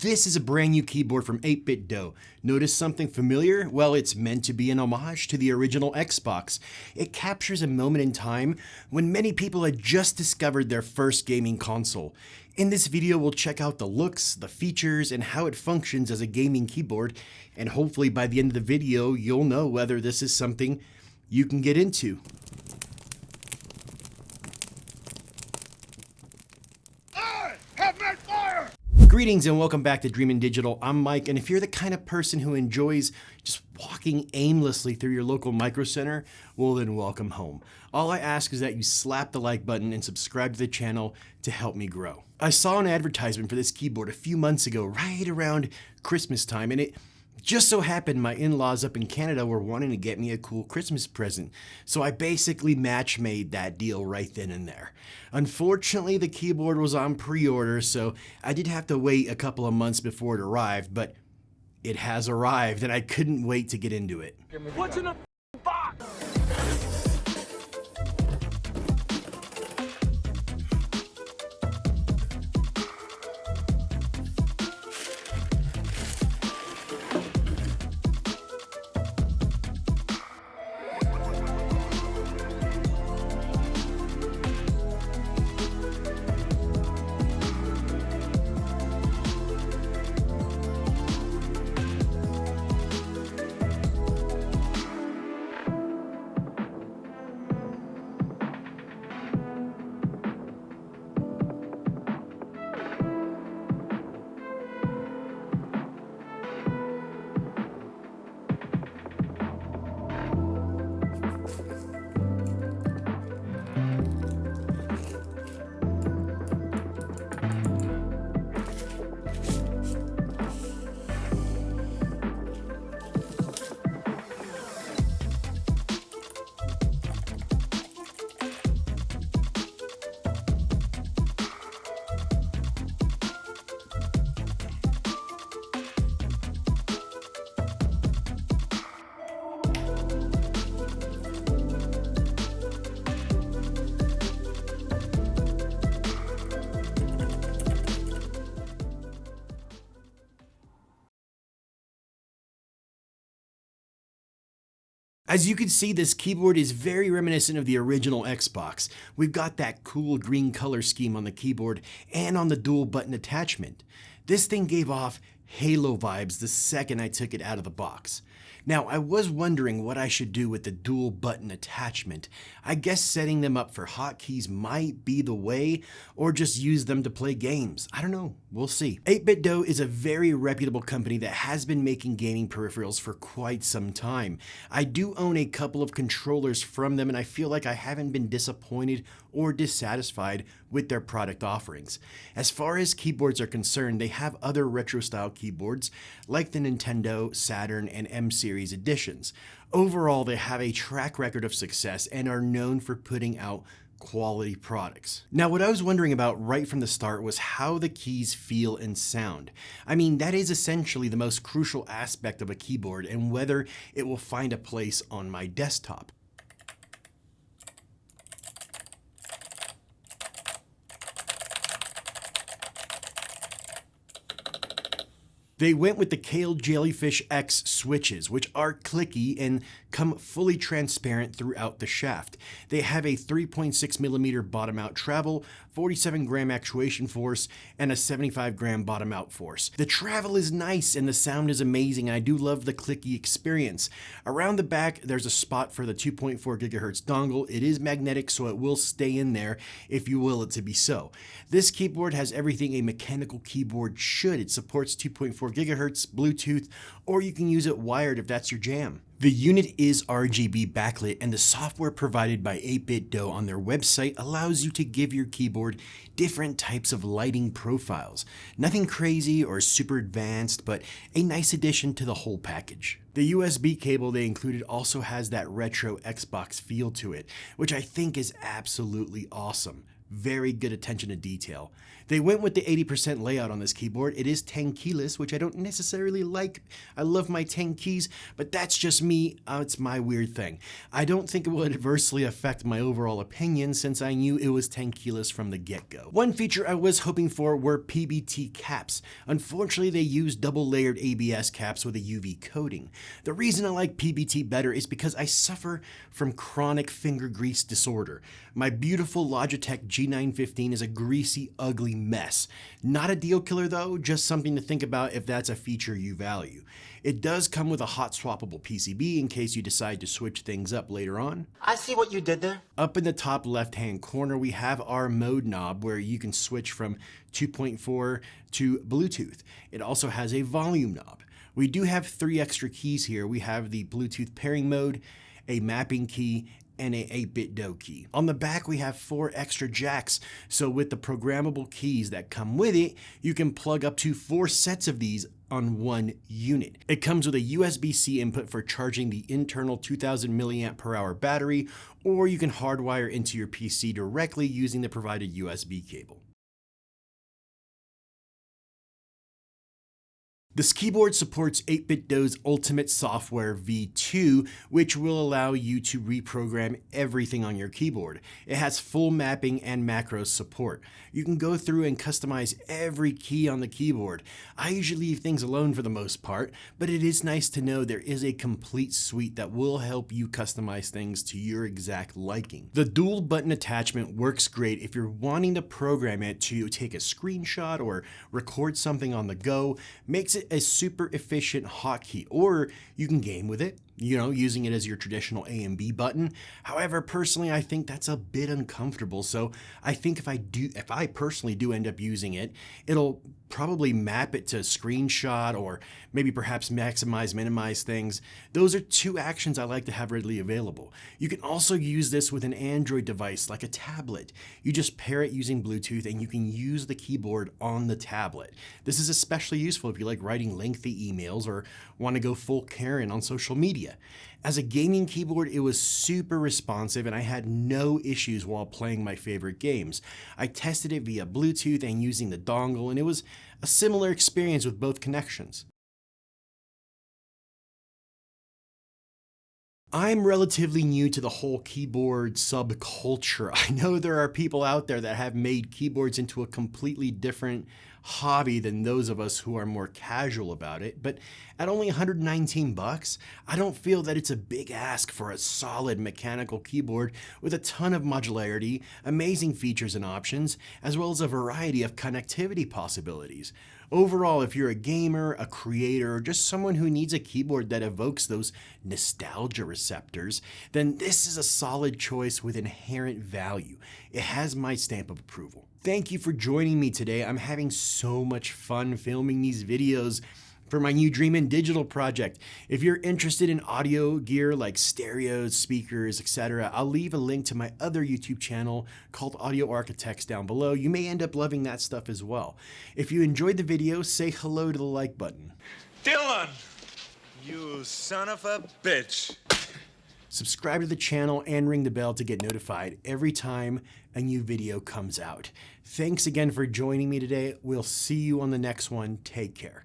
This is a brand new keyboard from 8BitDo. Notice something familiar? Well, it's meant to be an homage to the original Xbox. It captures a moment in time when many people had just discovered their first gaming console. In this video, we'll check out the looks, the features, and how it functions as a gaming keyboard, and hopefully by the end of the video, you'll know whether this is something you can get into. Greetings and welcome back to Dreamin' Digital. I'm Mike, and if you're the kind of person who enjoys just walking aimlessly through your local micro center, well then welcome home. All I ask is that you slap the like button and subscribe to the channel to help me grow. I saw an advertisement for this keyboard a few months ago, right around Christmas time, and it just so happened my in-laws up in Canada were wanting to get me a cool Christmas present, so I basically match-made that deal right then and there. Unfortunately, the keyboard was on pre-order, so I did have to wait a couple of months before it arrived, but it has arrived and I couldn't wait to get into it. What's in the box? As you can see, this keyboard is very reminiscent of the original Xbox. We've got that cool green color scheme on the keyboard and on the dual button attachment. This thing gave off Halo vibes the second I took it out of the box. Now, I was wondering what I should do with the dual button attachment. I guess setting them up for hotkeys might be the way, or just use them to play games. I don't know, we'll see. 8BitDo is a very reputable company that has been making gaming peripherals for quite some time. I do own a couple of controllers from them, and I feel like I haven't been disappointed or dissatisfied with their product offerings. As far as keyboards are concerned, they have other retro style keyboards like the Nintendo, Saturn, and M series editions. Overall, they have a track record of success and are known for putting out quality products. Now, what I was wondering about right from the start was how the keys feel and sound. I mean, that is essentially the most crucial aspect of a keyboard and whether it will find a place on my desktop. They went with the Kale Jellyfish X switches, which are clicky and come fully transparent throughout the shaft. They have a 3.6mm bottom out travel, 47 gram actuation force, and a 75 gram bottom out force. The travel is nice and the sound is amazing, and I do love the clicky experience. Around the back, there's a spot for the 2.4 GHz dongle. It is magnetic, so it will stay in there if you will it to be so. This keyboard has everything a mechanical keyboard should. It supports 2.4 GHz, Bluetooth, or you can use it wired if that's your jam. The unit is RGB backlit, and the software provided by 8BitDo on their website allows you to give your keyboard different types of lighting profiles. Nothing crazy or super advanced, but a nice addition to the whole package. The USB cable they included also has that retro Xbox feel to it, which I think is absolutely awesome. Very good attention to detail. They went with the 80% layout on this keyboard. It is 10 keyless, which I don't necessarily like. I love my 10 keys, but that's just me. It's my weird thing. I don't think it will adversely affect my overall opinion since I knew it was 10 keyless from the get-go. One feature I was hoping for were PBT caps. Unfortunately, they use double-layered ABS caps with a UV coating. The reason I like PBT better is because I suffer from chronic finger grease disorder. My beautiful Logitech G915 is a greasy, ugly mess. Not a deal killer though, just something to think about if that's a feature you value. It does come with a hot swappable PCB in case you decide to switch things up later on. I see what you did there. Up in the top left-hand corner, we have our mode knob where you can switch from 2.4 to Bluetooth. It also has a volume knob. We do have 3 extra keys here. We have the Bluetooth pairing mode, a mapping key, and a 8BitDo key. On the back, we have 4 extra jacks, so with the programmable keys that come with it, you can plug up to 4 sets of these on one unit. It comes with a USB-C input for charging the internal 2000 mAh battery, or you can hardwire into your PC directly using the provided USB cable. This keyboard supports 8BitDo's Ultimate Software V2, which will allow you to reprogram everything on your keyboard. It has full mapping and macros support. You can go through and customize every key on the keyboard. I usually leave things alone for the most part, but it is nice to know there is a complete suite that will help you customize things to your exact liking. The dual button attachment works great if you're wanting to program it to take a screenshot or record something on the go. Makes it a super efficient hotkey, or you can game with it, using it as your traditional A and B button. However, personally, I think that's a bit uncomfortable. So I think if I personally do end up using it, it'll probably map it to screenshot or maybe perhaps maximize, minimize things. Those are 2 actions I like to have readily available. You can also use this with an Android device like a tablet. You just pair it using Bluetooth and you can use the keyboard on the tablet. This is especially useful if you like writing lengthy emails or want to go full Karen on social media. As a gaming keyboard, it was super responsive and I had no issues while playing my favorite games. I tested it via Bluetooth and using the dongle, and it was a similar experience with both connections. I'm relatively new to the whole keyboard subculture. I know there are people out there that have made keyboards into a completely different hobby than those of us who are more casual about it, but at only $119, I don't feel that it's a big ask for a solid mechanical keyboard with a ton of modularity, amazing features and options, as well as a variety of connectivity possibilities. Overall, if you're a gamer, a creator, or just someone who needs a keyboard that evokes those nostalgia receptors, then this is a solid choice with inherent value. It has my stamp of approval. Thank you for joining me today. I'm having so much fun filming these videos for my new Dream in Digital project. If you're interested in audio gear like stereos, speakers, etc., I'll leave a link to my other YouTube channel called Audio Arkitekts down below. You may end up loving that stuff as well. If you enjoyed the video, say hello to the like button. Dylan! You son of a bitch. Subscribe to the channel and ring the bell to get notified every time a new video comes out. Thanks again for joining me today. We'll see you on the next one. Take care.